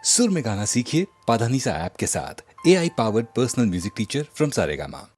सुर में गाना सीखिए पाधानीसा ऐप के साथ। AI powered personal music teacher from Saregama.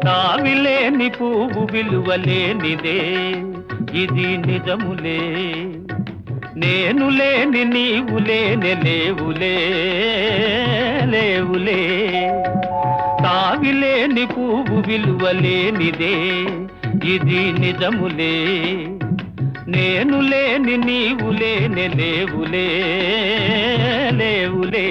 తావిలేని పువ్వు విలువలేనిదే ఇది నిజములే, నేను లేని నీవు లేని లేవులే లేవులే. తావిలేని పువ్వు విలువలేనిదే ఇది నిజములే, నేను లేని నీవు లేని లేవులే లేవులే.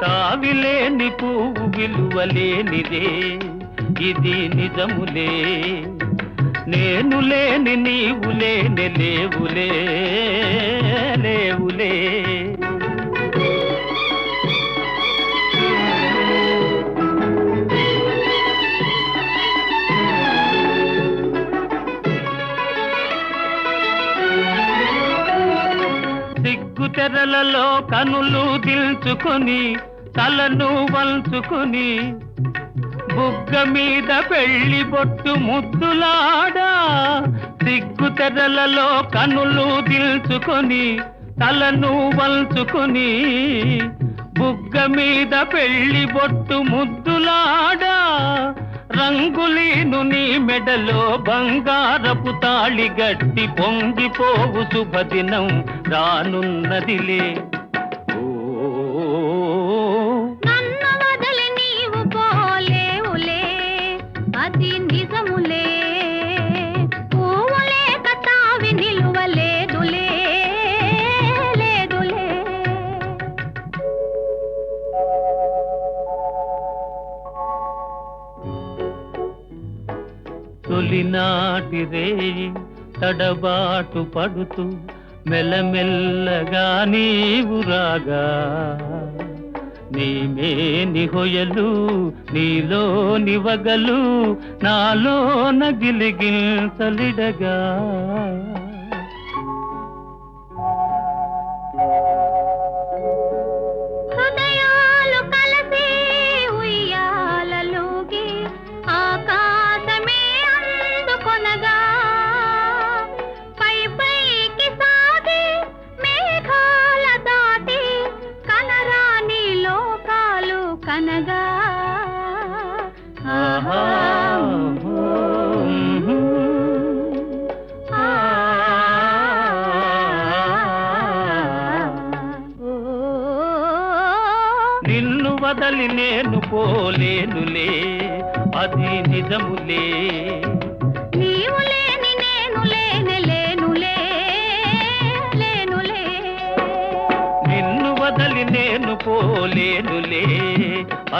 తావిలేని పువ్వు విలువలేనిదే ఇది నిజములే, నేను లేని నీవు లేని లేవులే లేవులే. సిగ్గు తెరలలో కనులు దిల్చుకొని తలను వంచుకొని బుగ్గ మీద పెళ్లి బొట్టు ముద్దులాడా. సిగ్గు తెరలలో కనులు దిల్చుకొని తలను వంచుకొని బుగ్గ మీద పెళ్లి బొట్టు ముద్దులాడా. రంగులీను నీ మెడలో బంగారపు తాళి గట్టి పొంగిపోవు శుభదినం రానున్నదిలే. తొలినాటి రేయి తడబాటు పడుతూ మెల్లమెల్లగా నీవు రాగా, నీమేని హొయలు నీలోని వగలు నాలోన గిలిగించలిడగా. నిన్ను వదలి నేను పోలేనులే అది నిజములే, నీవు లేని నేను లేని లేనులే లేనులే. నిన్ను వదలి నేను పోలేనులే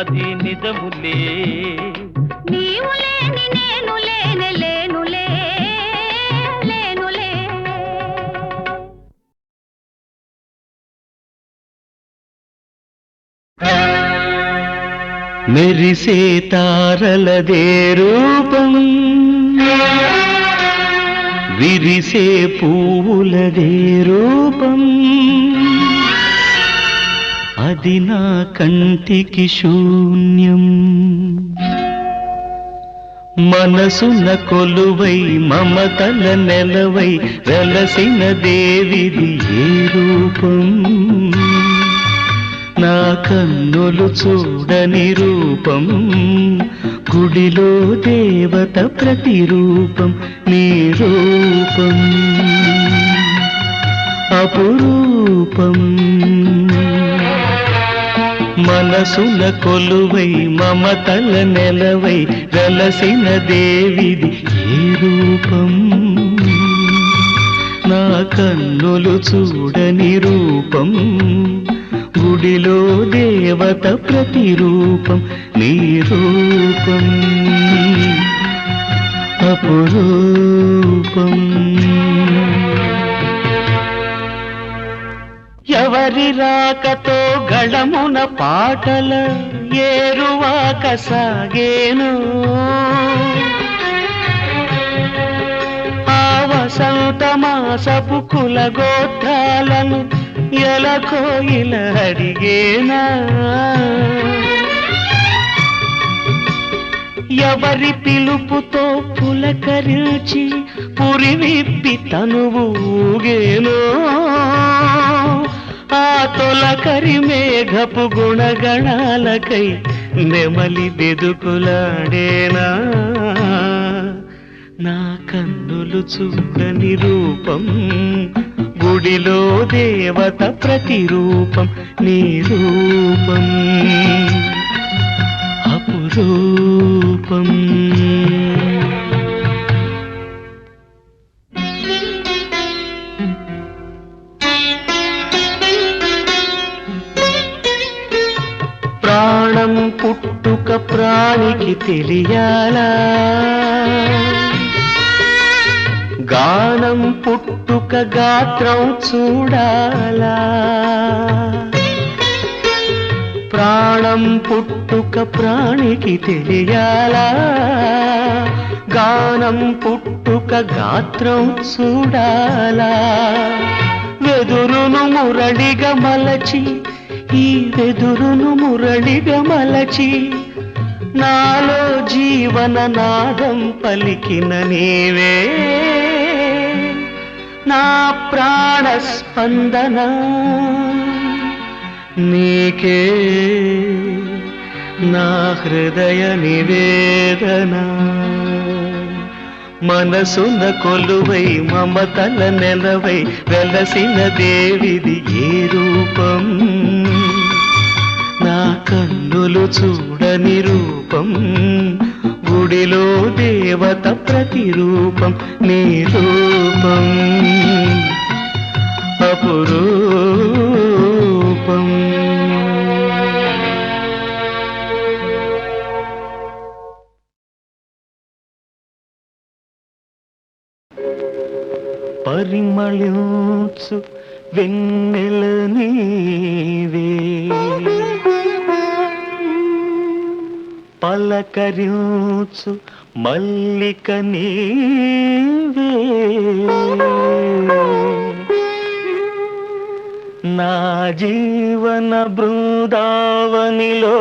అది నిజములే, నీవు లేని నేను లేని లేనులే లేనులే. మెరిసే తారలదే రూపం, విరిసే పువ్వులదే రూపం, అది నా కంటికి శూన్యం. మనసున కొలువై మమతల నెలవై వెలసిన దేవిది ఏ రూపం నా కన్నులు చూడని రూపం గుడిలో దేవత ప్రతిరూపం నీ రూపం అపురూపం మనసున కొలువై మమతల నెలవై వెలసిన దేవిది ఏ రూపం నా కన్నులు చూడని రూపం గుడిలో దేవత ప్రతిరూపం నీ రూపం అపురూపం ఎవరి రాకతో గళమున పాటల ఏరువాక సాగేను ఆ వసంత మాసపు కులగోత్రాలను ఎలకోయిల అడిగేనా ఎవరి పిలుపుతో పులకరించి పురివిప్పి తనువు ఊగేనో ఆ తొలకరి మేఘపు గుణగణాలకై నెమలి బెదుకులాడేనా నా కన్నులు చూడని రూపం గుడిలో దేవత ప్రతిరూపం నీ రూపం అపురూపం ప్రాణం పుట్టుక ప్రాణికి తెలియాలా గానం పుట్టుక గాత్రం చూడాలా ప్రాణం పుట్టుక ప్రాణికి తెలియాలా గానం పుట్టుక గాత్రం చూడాలా వెదురును మురళిగా మలచి ఈ వెదురును మురళిగా మలచి నాలో జీవన నాదం పలికిన నీవే నా ప్రాణ స్పందన నీకే నా హృదయ నివేదన మనసున కొలువై మమతల నెలవై వెలసిన దేవిది ఏ రూపం నా కన్నులు చూడని రూపం గుడిలో దేవత ప్రతిరూపం నీ రూపం అపురూపం పరిమళించు వెన్నెల నీవే పలకరించు మల్లిక నీవే నా జీవన బృందావనిలో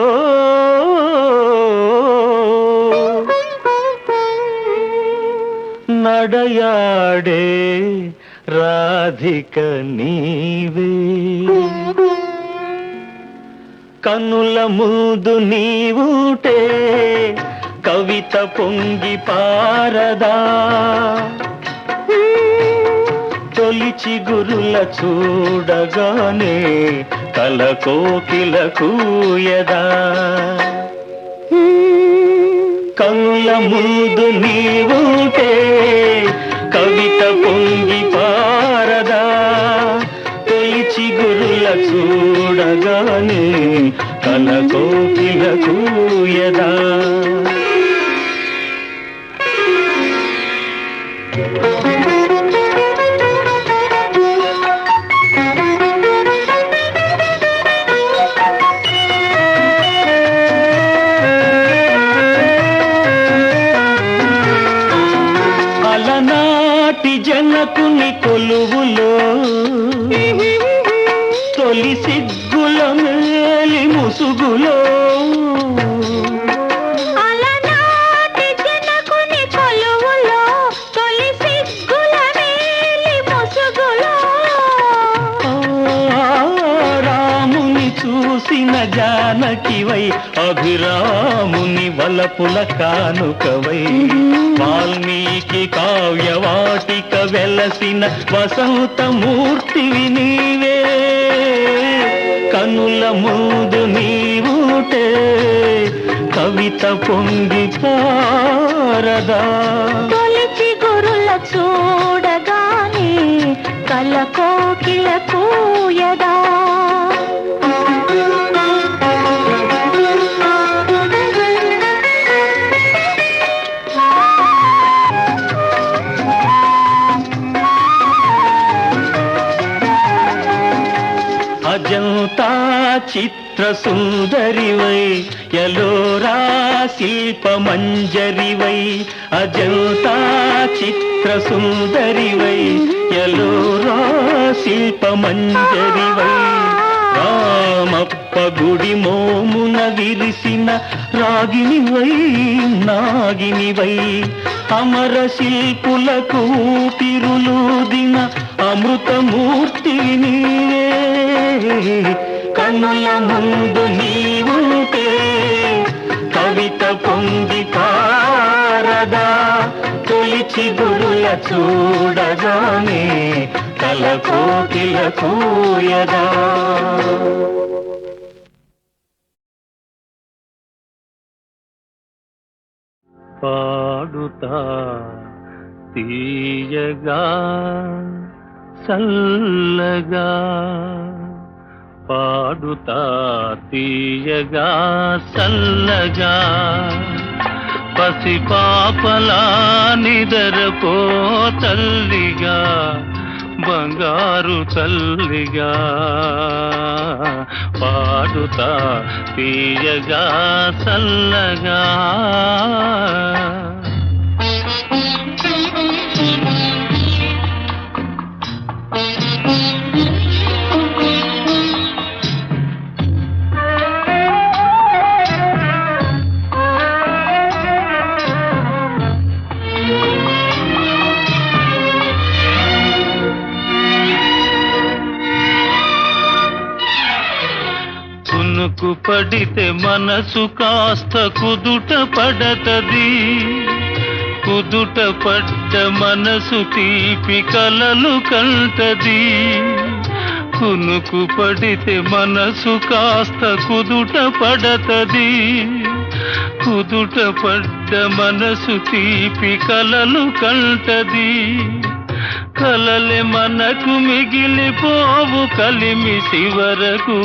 నడయాడే రాధిక నీవే కన్నుల ముందు నీవుటే కవిత పొంగి పారదా తొలిచి గురుల చూడగానే కల కోకిల కూయదా కన్నుల ముందు నీవుటే కవిత పొంగి పారదా తొలిచి గురుల చూడగానే కల కోకిల కూయదా అలనాటి జనకుని కొలువులో తొలి సిగ్గుల మేలి ముసుగులో అలనాటి జనకు జానకివై అభిరాముని వలపుల కానుకవై వాల్మీకి కావ్యవాటిక వెలసిన వసంతమూర్తివి నీవే కనుల ముందు నీవుటే కవిత పొంగి పారదా తొలిచి గురుల చూడగానే కల కోకిల కూయదా అజంతా చిత్ర సుందరివై యలోరా శిల్పమంజరివై అజంతా చిత్ర సుందరివై యలోరా శిల్పమంజరివై రామప్ప గుడి మోమున విరిసిన రాగినివై నాగినివై అమర శిల్పులకు ఊపిరులూదిన అమృతమూర్తి నీవే కన్నుల ముందు నీవుంటే కవిత పొంగి పారదా తొలిచి గురుల చూడగానే కల కోకిల కూయదా పాడుతా తీయగా చల్లగా పాడుతా తీయగా చల్లగా పసిపాపలా నిదరపో తల్లిగా బంగారు తల్లిగా పాడుతా తీయగా చల్లగా కునుకు పడితే మనసు కాస్త కుదుట పడతది కుదుట పడ్డ మనసు తీపి కలలు కంటది కునుకు పడితే మనసు కాస్త కుదుట పడతది కుదుట పడ్డ మనసు తీపి కలలు కంటది కలలే మనకు మిగిలిపోవు కలిమి శివరకు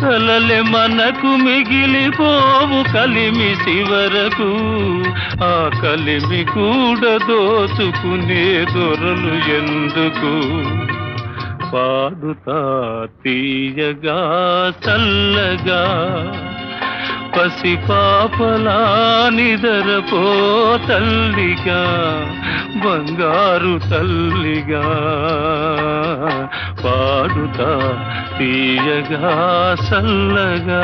కలలే మనకు మిగిలిపోవు కలిమి శివరకు ఆ కలిమి కూడా దోచుకునే దొరలు ఎందుకు పాడుతా తీయగా చల్లగా పసిపాపలా నిదరపో తల్లిగా బంగారు తల్లిగా పాడుతా తీయగా చల్లగా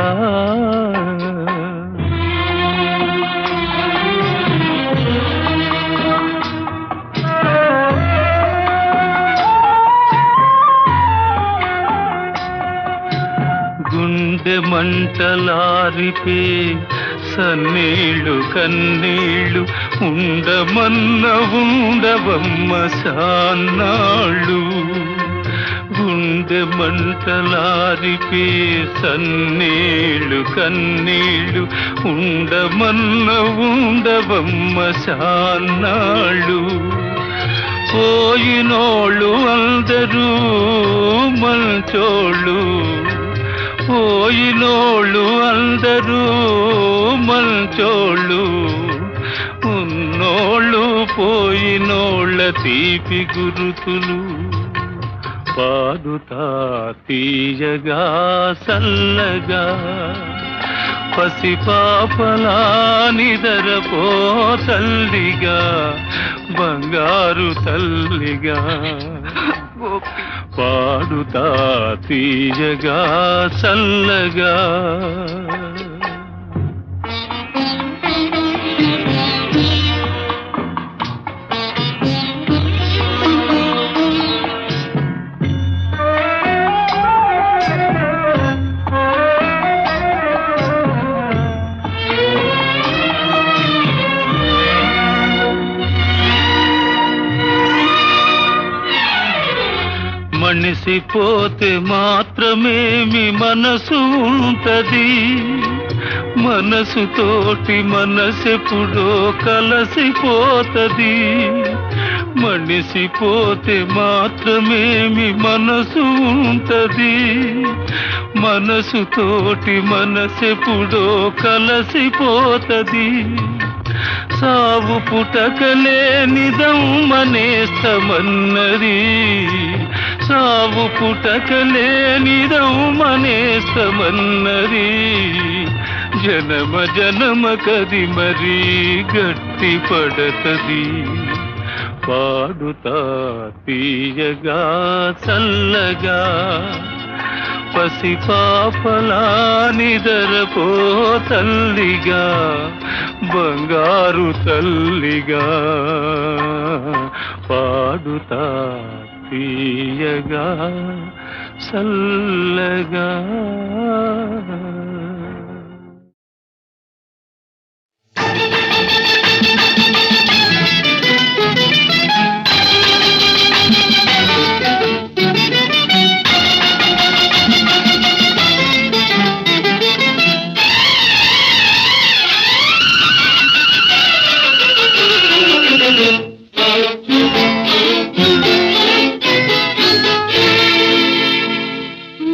గుండె మంటలారిపే సన్నీళ్ళు కన్నీళ్ళు ఉండమన్న ఉండవమ్మ సాన్నాళ్ళు గుండె మంటలారిపే సన్నీళ్ళు కన్నీళ్ళు ఉండమన్న ఉండవమ్మ సాన్నాళ్ళు పోయినోళ్ళు అందరూ మంచోళ్ళు పోయినోళ్ళు అందరూ మంచోళ్ళు ఉన్నోళ్ళు పోయినోళ్ళ తీపి గురుతులు పాడుతా తీయగా చల్లగా పసిపాపలా నిదరపో తల్లిగా బంగారు తల్లిగా పాడుతా తీయగా చల్లగా మనిసిపోతే మాత్రమేమి మనసు ఉంటది, మనసుతోటి మనసెప్పుడో కలసిపోతది. మనిసిపోతే మాత్రమేమి మనసు ఉంటది, మనసుతోటి మనసెప్పుడో కలసిపోతది. సావు పుటకలేనిదం మనేస్తమన్నది, సావు పుటకలేనిదం మనేస్తమన్నది. జనమ జనమ కది మరీ గట్టి పడతది. పాడుతా తీయగా చల్లగా పసిపాపలా నిదరపో తల్లిగా, బంగారు తల్లిగా. పాడుతా తీయగా చల్లగా.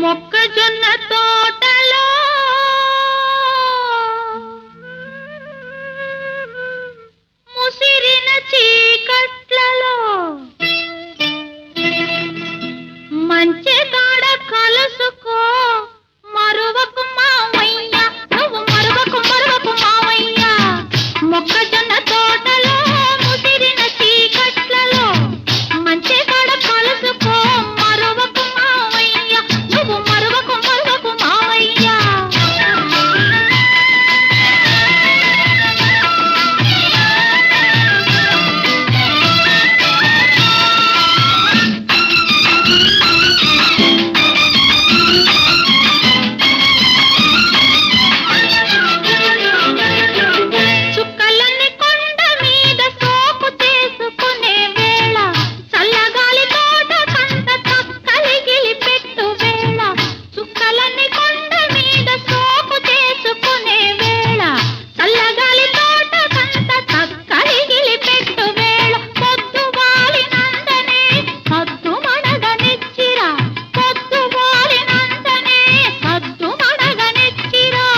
మొక్కజొన్న తోటలో ముసిరిన చీకట్లలో మంచి కాడ కలుసుకో, మరువకు మావయ్య, నువ్వు మరువకు మరువకు మావయ్య. మొక్కజొన్న తోటలో ముసిరిన చీకట్లలో మంచి కాడ కలుసుకో, మరువకు మావయ్య, నువ్వు మరువకు మరువకు మావయ్య. చుక్కలన్నీ కొండ మీద సోకు చేసుకునే వేళ, చల్లగాలి తోట కంట తక్కలిగిలి పెట్టు వేళ. చుక్కలన్నీ కొండ మీద సోకు చేసుకునే వేళ, చల్లగాలి తోట కంట తక్కలిగిలి పెట్టు వేళ. పొద్దు వాలినందనే సద్దు మణగనిచ్చిరా, పొద్దు వాలినందనే సద్దు మణగనిచ్చిరా.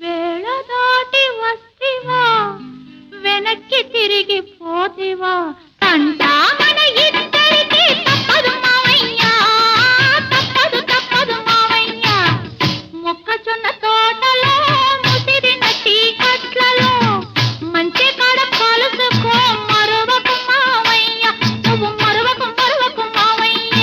వేళ దాటి వస్తివా, వెనక్కి తిరిగి పోతివా, తంటా మన ఇద్దరికి తప్పదు మావయ్య, తప్పదు తప్పదు మావయ్య. మొక్కజొన్న తోటలో ముసిరిన చీకట్లలో మంచి కాడ కలుసుకో, మరువకు మావయ్య, నువ్వు మరువకు మరువకు మావయ్య.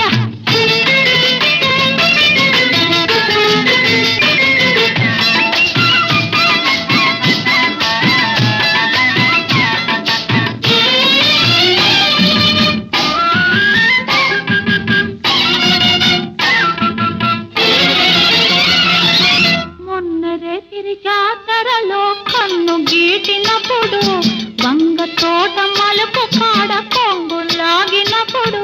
మొన్నరే తిరి జాతరలో కన్ను గీటినప్పుడు, వంగ తోట మలుపు కాడ కొంగు లాగినప్పుడు,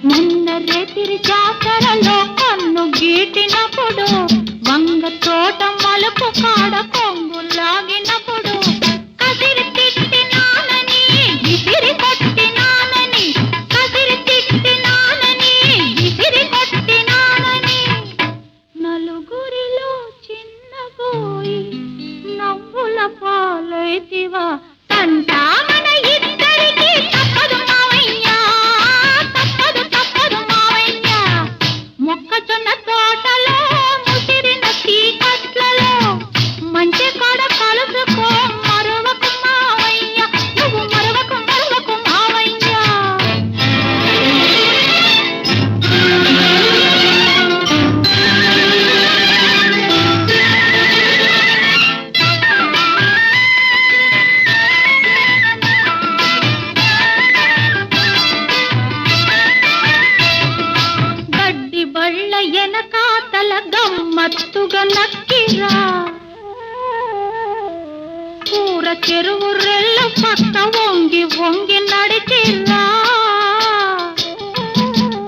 మొన్నరే తిరి జాతరలో కన్ను గీటినప్పుడు, వంగ తోట మలుపు కాడ కొంగు లాగినప్పుడు, కసిరి తిట్టినానని విసిరి కొట్టినానని, కసిరి తిట్టినానని విసిరి కొట్టినానని, నలుగురిలో చిన్నబోయి నవ్వుల పాలైతివా, తంటా మన ఇద్దరికి తప్పదు మావయ్య, తప్పదు తప్పదు మావయ్య. మొక్కజొన్న తోటలో ముసిరిన చీకట్లలో మంచి కాడ కలుసుకో, మరువకు మావయ్య, నువ్వు మరువకు మరువకు మావయ్య. గడ్డి బళ్ళ ఎనకాతల గమ్మత్తుగా నక్కిరా, ఊర చెరువు రెల్ల పక్క వంగి వంగి నడిచిరా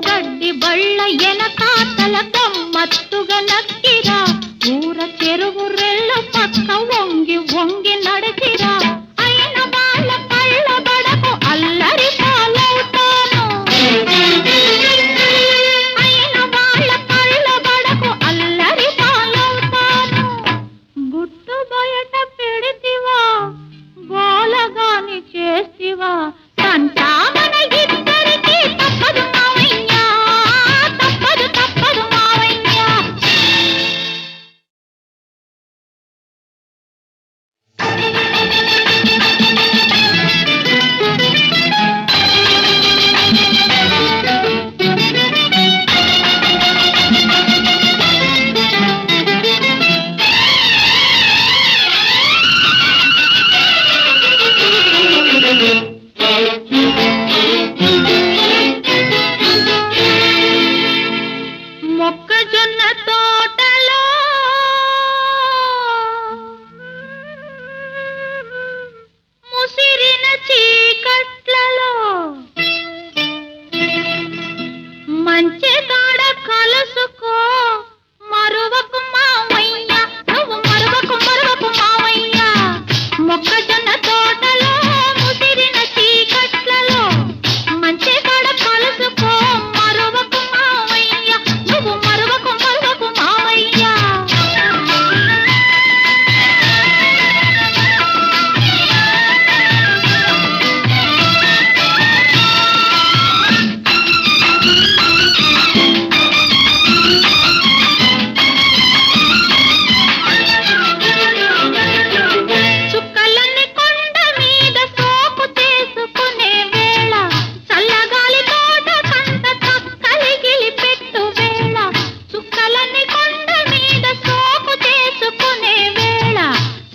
గడ్డి బళ్ళ ఎనకాతల గమ్మత్తుగా నక్కిరా ఊర చెరువు రెల్ల పక్క వంగి వంగి నడిచిరా అయిన వాళ్ళ కళ్ళ బడకు అల్లరి పాలవుతాను అయిన వాళ్ళ కళ్ళ బడకు అల్లరి పాలవుతాను గుట్టు బయట పెడితివా గోలగాని చేస్తివా కంటా మన ఇద్దరికి తప్పదు మావయ్యా తప్పదు మావయ్యా మొక్కజొన్న తోటలో ముసిరిన చీకట్లలో మంచి కాడ కలుసుకో మరువకు మావయ్య నువ్వు మరువకు మావయ్య మొక్కజొన్న తోటలో ముసిరిన చీకట్లలో మంచి కాడ కలుసుకో మరువకు మావయ్య నువ్వు మరువకు మావయ్య చుక్కలన్నీ కొండ మీద సోపు చేసుకునే వేళ చల్లగాలి తోట కంట చక్కలిగిలి పెట్టు వేళ చుక్కలన్నీ కొండ మీద సోపు చేసుకునే వేళ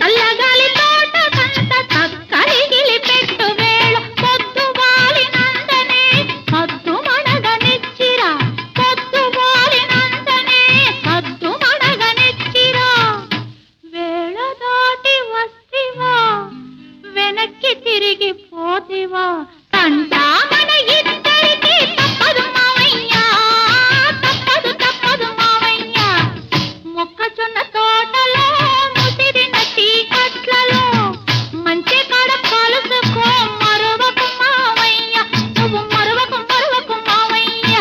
చల్లగాలి తోట కంట చక్కలిగిలి పెట్టు వేళ పొద్దు వాలినందనే సద్దు మణగనిచ్చిరా పొద్దు వాలినందనే సద్దు మణగనిచ్చిరా వేళ దాటి వస్తివా వెనక్కి తిరిగి పోతివా కంటా మన ఇద్దరికి తప్పదు మావయ్యా తప్పదు మావయ్య మొక్కజొన్న తోటలో ముసిరిన చీకట్లలో మంచి కాడ కలుసుకో మరువకు మావయ్య నువ్వు మరువకు మావయ్య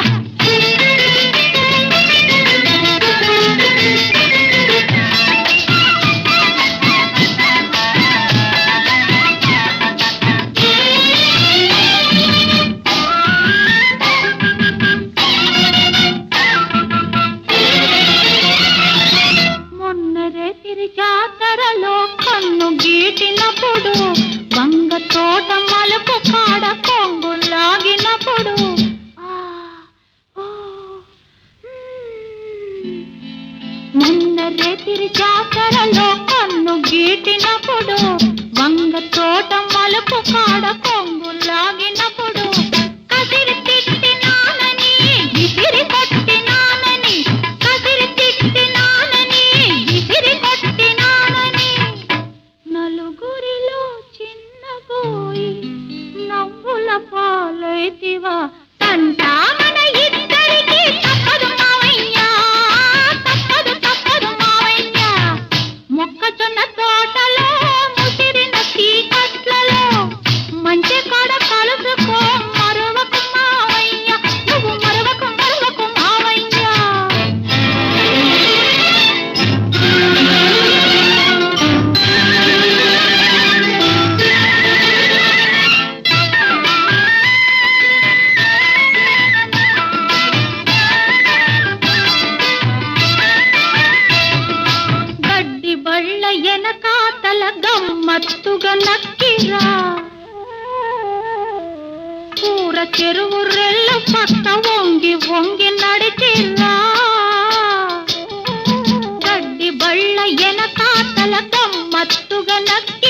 మొన్నరే తిరి జాతరలో కన్ను గీటినప్పుడు వంగ తోట మలుపు కాడ కొంగు లాగినప్పుడు మొన్నరే తిరి జాతరలో కన్ను గీటినప్పుడు వంగ తోట మలుపు కాడ కొంగు లాగినప్పుడు కసిరి తిట్టినానని విసిరి కొట్టినానని కసిరి తిట్టినానని విసిరి కొట్టినానని నలుగురిలో చిన్నబోయి నవ్వుల పాలైతివా కంటా మన ఇద్దరికి తప్పదు మావయ్యా తప్పదు మావయ్య మొక్కజొన్న తోటలో ముసిరిన చీకట్లలో మంచి కాడ కలుసుకో మరువకు మావయ్య నువ్వు మరువకు మావయ్య గడ్డి బళ్ళ ఎనకాతల గమ్మత్తుగా నక్కిరా ఊర చెరువు రెల్ల పక్క వంగి వంగి నడిచిరా గడ్డి బళ్ళ ఎనకాతల గమ్మత్తుగా నక్కి